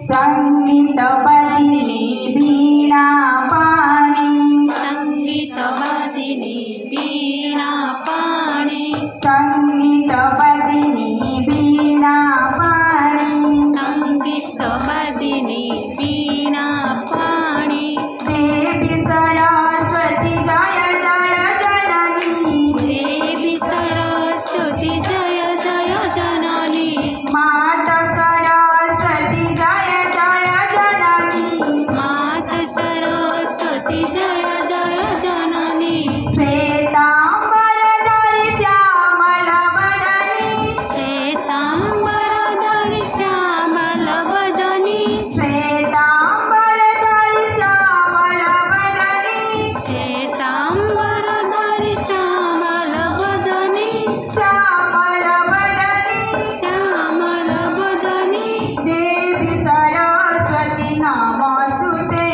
संगीत बदिनी वीणा पाणी, संगीत बदिनी वीणा पाणी, संगीत बदिनी वीणा पाणी, संगीत बदिनी वीणा पाणी। देवी सरस्वती जय जय जननी, देवी सरस्वती जय जय जननी, माता सरस्वती जय जय जननी, माता सरस्वती जय जय जननी। श्वेतांबरधरी श्यामल बदनी, श्वेतांबरधरी श्यामल बदनी, श्वेतांबरधरी श्यामल बदनी, श्वेतांबरधरी श्यामल बदनी, श्यामल बदनी, श्यामल बदनी। देवी सरस्वती नमस्तुते,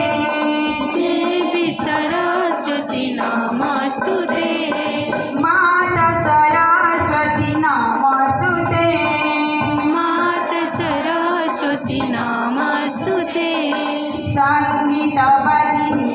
देवी सरस्वती नमस्तुते, माता सरस्वती नमस्तुते, माता सरस्वती नमस्तुते। संगीत बदिनी